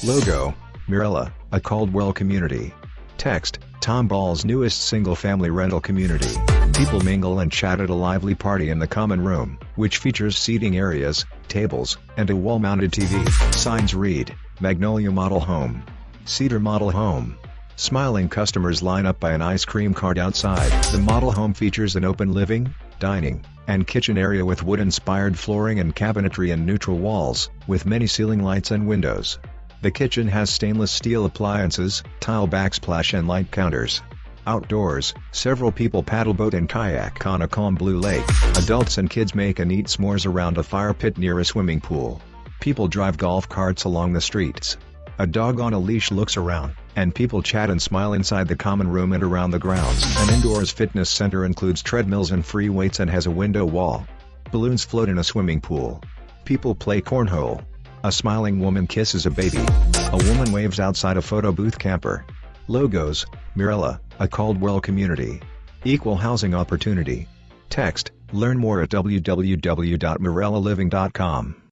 Logo, Mirella, a Caldwell community. Text, Tomball's newest single-family rental community. People mingle and chat at a lively party in the common room, which features seating areas, tables, and a wall-mounted TV. Signs read, Magnolia Model Home. Cedar Model Home. Smiling customers line up by an ice cream cart outside. The model home features an open living, dining, and kitchen area with wood-inspired flooring and cabinetry and neutral walls, with many ceiling lights and windows. The kitchen has stainless steel appliances, tile backsplash and light counters. Outdoors, several people paddle boat and kayak on a calm blue lake. Adults and kids make and eat s'mores around a fire pit near a swimming pool. People drive golf carts along the streets. A dog on a leash looks around, and people chat and smile inside the common room and around the grounds. An indoors fitness center includes treadmills and free weights and has a window wall. Balloons float in a swimming pool. People play cornhole. A smiling woman kisses a baby. A woman waves outside a photo booth camper. Logos, Mirella, a Caldwell community. Equal housing opportunity. Text, learn more at www.mirellaliving.com.